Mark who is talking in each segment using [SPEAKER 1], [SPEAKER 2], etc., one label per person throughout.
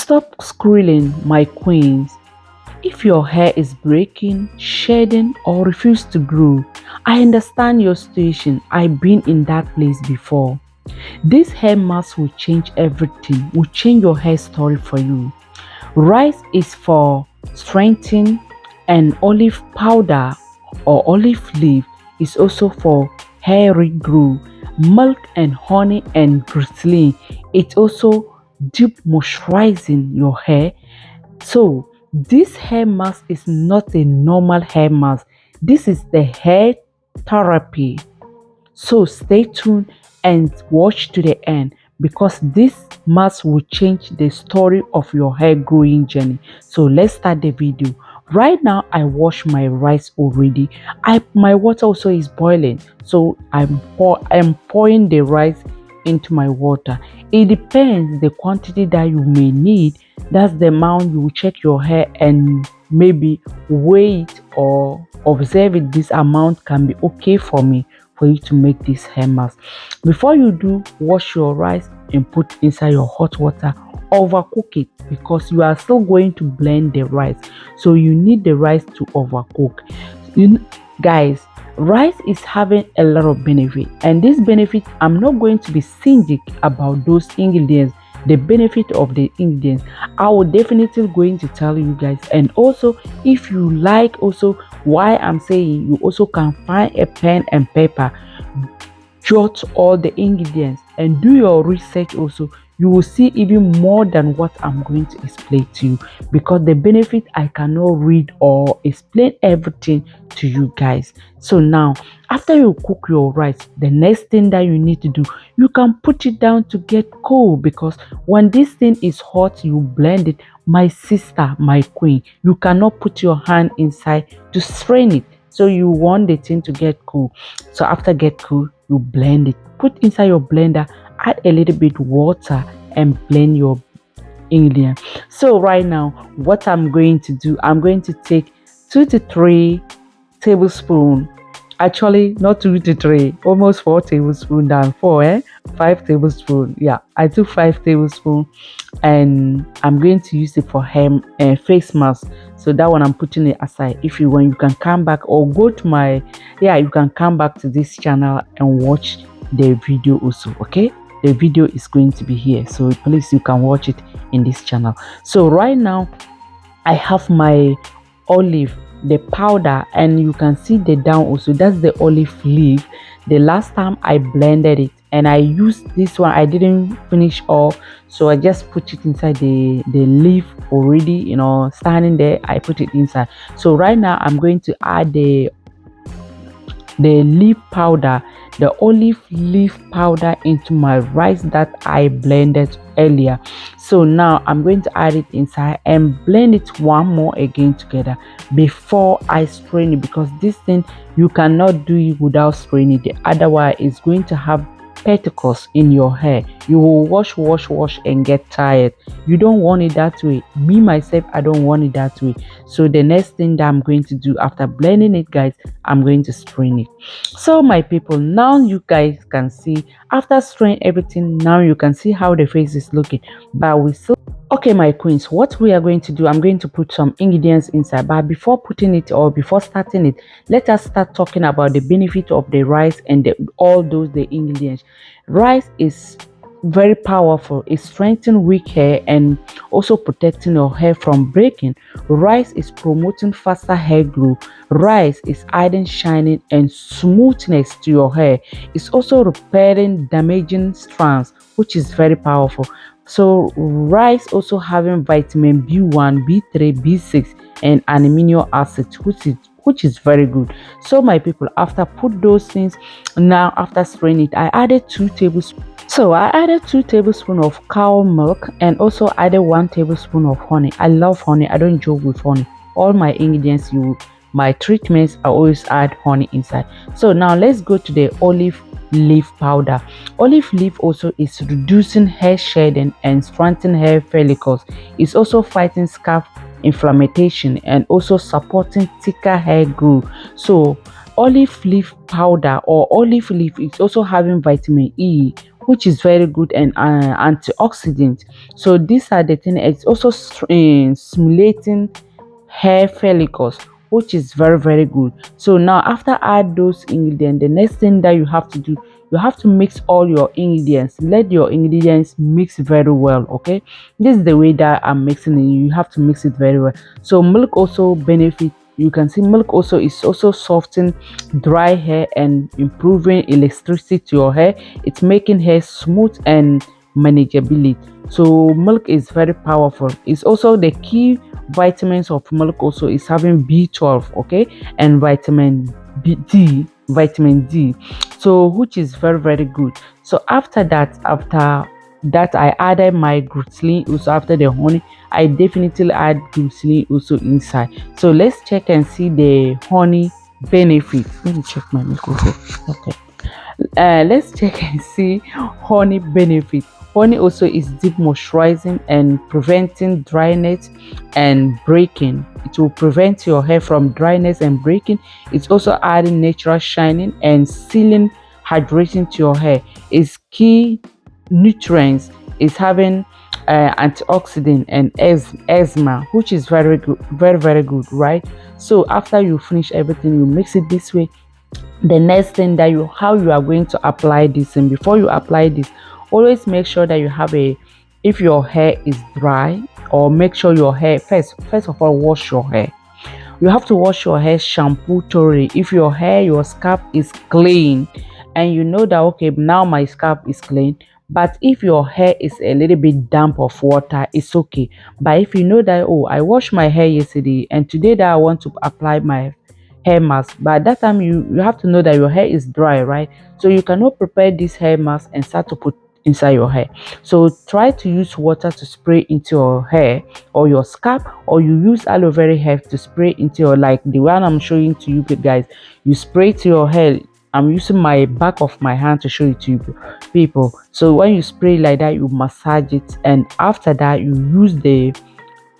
[SPEAKER 1] Stop scrolling, my queens. If your hair is breaking, shedding, or refuse to grow, I understand your situation. I've been in that place before. This hair mask will change everything, will change your hair story for you. Rice is for strengthening, and olive powder or olive leaf is also for hair regrow. Milk and honey and glycerin, it's also deep moisturizing your hair. So this hair mask is not a normal hair mask. This is the hair therapy. So stay tuned and watch to the end because this mask will change the story of your hair growing journey. So let's start the video. Right now I wash my rice already. My water also is boiling. So I'm pouring the rice into my water. It depends the quantity that you may need. That's the amount you will check your hair and maybe weigh it or observe it. This amount can be okay for me for you to make this hair mask. Before you do, wash your rice and put inside your hot water. Overcook it because you are still going to blend the rice, so you need the rice to overcook. Guys, rice is having a lot of benefit, and this benefit I'm not going to be stingy about those ingredients. The benefit of the ingredients I will definitely going to tell you guys. And also, if you like also why I'm saying, you also can find a pen and paper, jot all the ingredients and do your research. Also you will see even more than what I'm going to explain to you, because the benefit I cannot read or explain everything to you guys. So now, after you cook your rice, the next thing that you need to do, you can put it down to get cold, because when this thing is hot, you blend it. My sister, my queen, you cannot put your hand inside to strain it. So you want the thing to get cool. So after get cool, you blend it. Put inside your blender, add a little bit water and blend your ingredient. So right now, what I'm going to do, I'm going to take 2 to 3 tablespoons. Actually, not 2 to 3, almost 4 tablespoons than 4, 5 tablespoons. Yeah, I took 5 tablespoons, and I'm going to use it for hair and face mask. So that one I'm putting it aside. If you want, you can come back or go to my, you can come back to this channel and watch the video also. Okay, the video is going to be here, so please you can watch it in this channel. So right now I have my olive, the powder, and you can see the down also. That's the olive leaf. The last time I blended it and I used this one, I didn't finish all, so I just put it inside the leaf already, you know, standing there. I put it inside. So right now I'm going to add the leaf powder, the olive leaf powder, into my rice that I blended earlier. So now I'm going to add it inside and blend it one more again together before I strain it, because this thing you cannot do it without straining it, otherwise it's going to have particles in your hair. You will wash and get tired. You don't want it that way. Me myself, I don't want it that way. So the next thing that I'm going to do after blending it, guys, I'm going to strain it. So my people, now you guys can see after straining everything, now you can see how the face is looking, but we still. Okay, my queens, what we are going to do, I'm going to put some ingredients inside, but before putting it or before starting it, let us start talking about the benefit of the rice and all those the ingredients. Rice is very powerful. It strengthens weak hair and also protecting your hair from breaking. Rice is promoting faster hair growth. Rice is adding shining and smoothness to your hair. It's also repairing damaging strands, which is very powerful. So rice also having vitamin B1, B3, B6 and amino acids, which is very good. So my people, after put those things, now after straining it, I added 2 tablespoons. So I added 2 tablespoons of cow milk and also added 1 tablespoon of honey. I love honey. I don't joke with honey. All my ingredients, my treatments, I always add honey inside. So now let's go to the olive leaf powder. Olive leaf also is reducing hair shedding and strengthening hair follicles. It's also fighting scalp inflammation and also supporting thicker hair growth. So olive leaf powder or olive leaf is also having vitamin E, which is very good, and antioxidant. So these are the things. It's also stimulating hair follicles, which is very good. So now after add those ingredients, the next thing that you have to do, you have to mix all your ingredients. Let your ingredients mix very well. Okay, this is the way that I'm mixing it. You have to mix it very well. So milk also benefit. You can see milk also is also softening dry hair and improving elasticity to your hair. It's making hair smooth and manageability. So milk is very powerful. It's also the key vitamins of milk also is having B12, okay, and vitamin D, so which is very good. So after that I added my glycerin also. After the honey, I definitely add glycerin also inside. So let's check and see the honey benefits. Let me check my microphone. Okay, let's check and see honey benefit. Honey also is deep moisturizing and preventing dryness and breaking. It will prevent your hair from dryness and breaking. It's also adding natural shining and sealing hydration to your hair. Its key nutrients is having antioxidant and asthma, which is very good, very good, right? So after you finish everything, you mix it this way. The next thing that you how you are going to apply this, and before you apply this, always make sure that you have a, if your hair is dry, or make sure your hair first of all, wash your hair. You have to wash your hair shampoo thoroughly. If your scalp is clean, and you know that okay, now my scalp is clean, but if your hair is a little bit damp of water, it's okay. But if you know that, oh, I washed my hair yesterday and today that I want to apply my hair mask, but at that time you have to know that your hair is dry, right? So you cannot prepare this hair mask and start to put inside your hair. So try to use water to spray into your hair or your scalp, or you use aloe vera hair to spray into your, like the one I'm showing to you guys. You spray to your hair. I'm using my back of my hand to show it to you people. So when you spray like that, you massage it, and after that you use the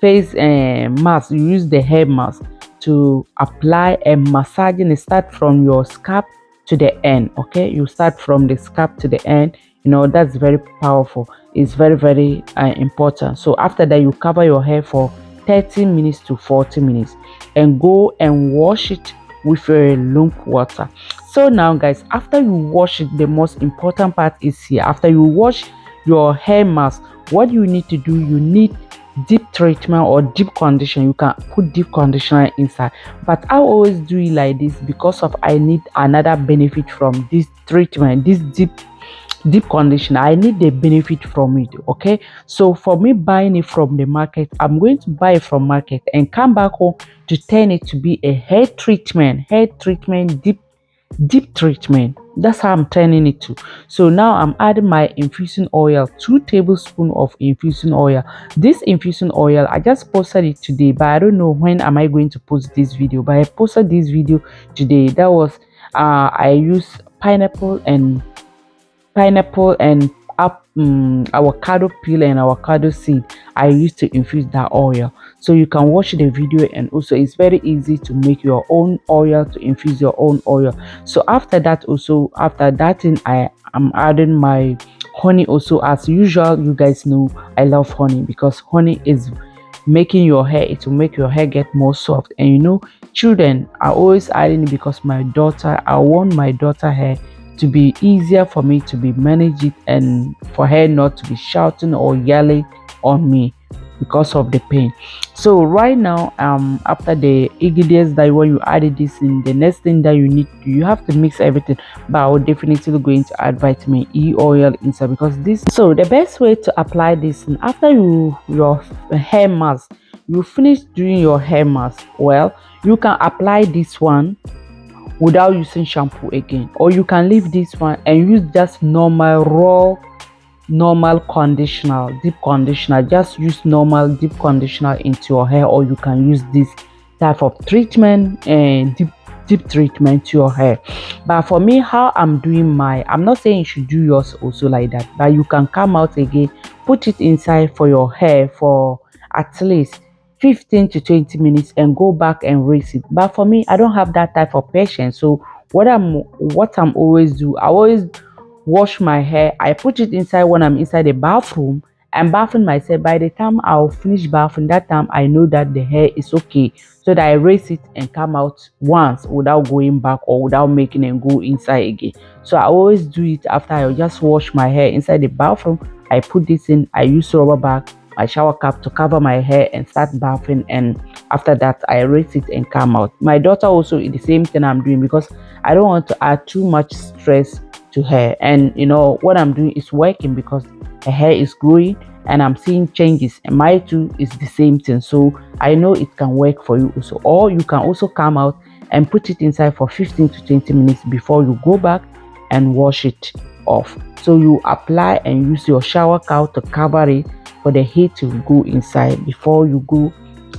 [SPEAKER 1] face mask, you use the hair mask to apply and massaging it. Start from your scalp to the end. Okay, you start from the scalp to the end. You know, that's very powerful. It's very important. So after that, you cover your hair for 30 minutes to 40 minutes and go and wash it with a lukewarm water. So now guys, after you wash it, the most important part is here. After you wash your hair mask, what you need to do, you need deep treatment or deep condition. You can put deep conditioner inside, but I always do it like this because of I need another benefit from this treatment, this deep conditioner. I need the benefit from it. Okay, so for me buying it from the market, I'm going to buy it from market and come back home to turn it to be a hair treatment, deep treatment. That's how I'm turning it to. So now I'm adding my infusing oil, 2 tablespoons of infusing oil. This infusing oil, I just posted it today, but I don't know when am I going to post this video, but I posted this video today. That was I used pineapple and avocado peel and avocado seed. I used to infuse that oil. So you can watch the video, and also it's very easy to make your own oil, to infuse your own oil. So after that, also after that thing, I am adding my honey also. As usual, you guys know I love honey because honey is making your hair, it will make your hair get more soft. And you know, children are always adding it because my daughter, I want my daughter hair to be easier for me to be manage it, and for her not to be shouting or yelling on me because of the pain. So right now, after the ingredients that when you added this in, the next thing that you need to, you have to mix everything. But I will definitely going to add vitamin E oil inside because this. So the best way to apply this, and after your hair mask, you finish doing your hair mask, well, you can apply this one without using shampoo again, or you can leave this one and use just normal conditioner, deep conditioner. Just use normal deep conditioner into your hair, or you can use this type of treatment and deep treatment to your hair. But for me, how I'm doing my, I'm not saying you should do yours also like that, but you can come out again, put it inside for your hair for at least 15 to 20 minutes and go back and rinse it. But for me, I don't have that type of patience. So what I'm always do, I always wash my hair. I put it inside when I'm inside the bathroom and bathing myself. By the time I'll finish bathing, that time I know that the hair is okay. So that I rinse it and come out once without going back or without making it go inside again. So I always do it after I just wash my hair inside the bathroom. I put this in, I use rubber bag, my shower cap to cover my hair and start bathing, and after that I rinse it and come out. My daughter also the same thing I'm doing because I don't want to add too much stress to her, and what I'm doing is working because her hair is growing and I'm seeing changes, and my too is the same thing. So I know it can work for you also. Or you can also come out and put it inside for 15 to 20 minutes before you go back and wash it off. So you apply and use your shower cap to cover it for the heat to go inside before you go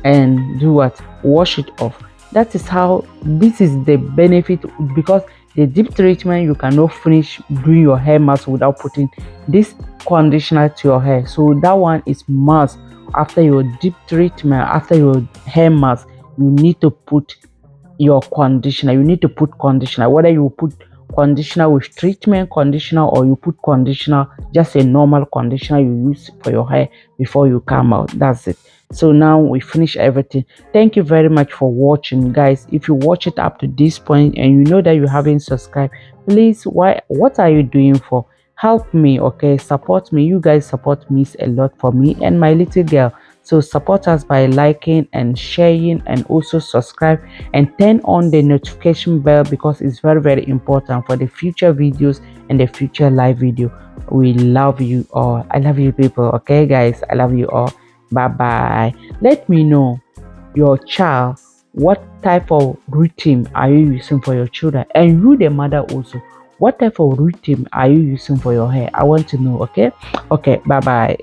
[SPEAKER 1] and do what, wash it off. That is how, this is the benefit, because the deep treatment you cannot finish doing your hair mask without putting this conditioner to your hair. So that one is must. After your deep treatment, after your hair mask, you need to put your conditioner. You need to put conditioner, whether you put conditioner with treatment conditioner or you put conditioner, just a normal conditioner you use for your hair before you come out. That's it. So now we finish everything. Thank you very much for watching, guys. If you watch it up to this point and you know that you haven't subscribed, please, what are you doing for? Help me, okay? Support me. You guys support me a lot for me and my little girl. So support us by liking and sharing, and also subscribe and turn on the notification bell, because it's very, very important for the future videos and the future live video. We love you all. I love you people. Okay guys, I love you all. Bye bye. Let me know your child, what type of routine are you using for your children, and you the mother also, what type of routine are you using for your hair? I want to know. Okay, bye bye.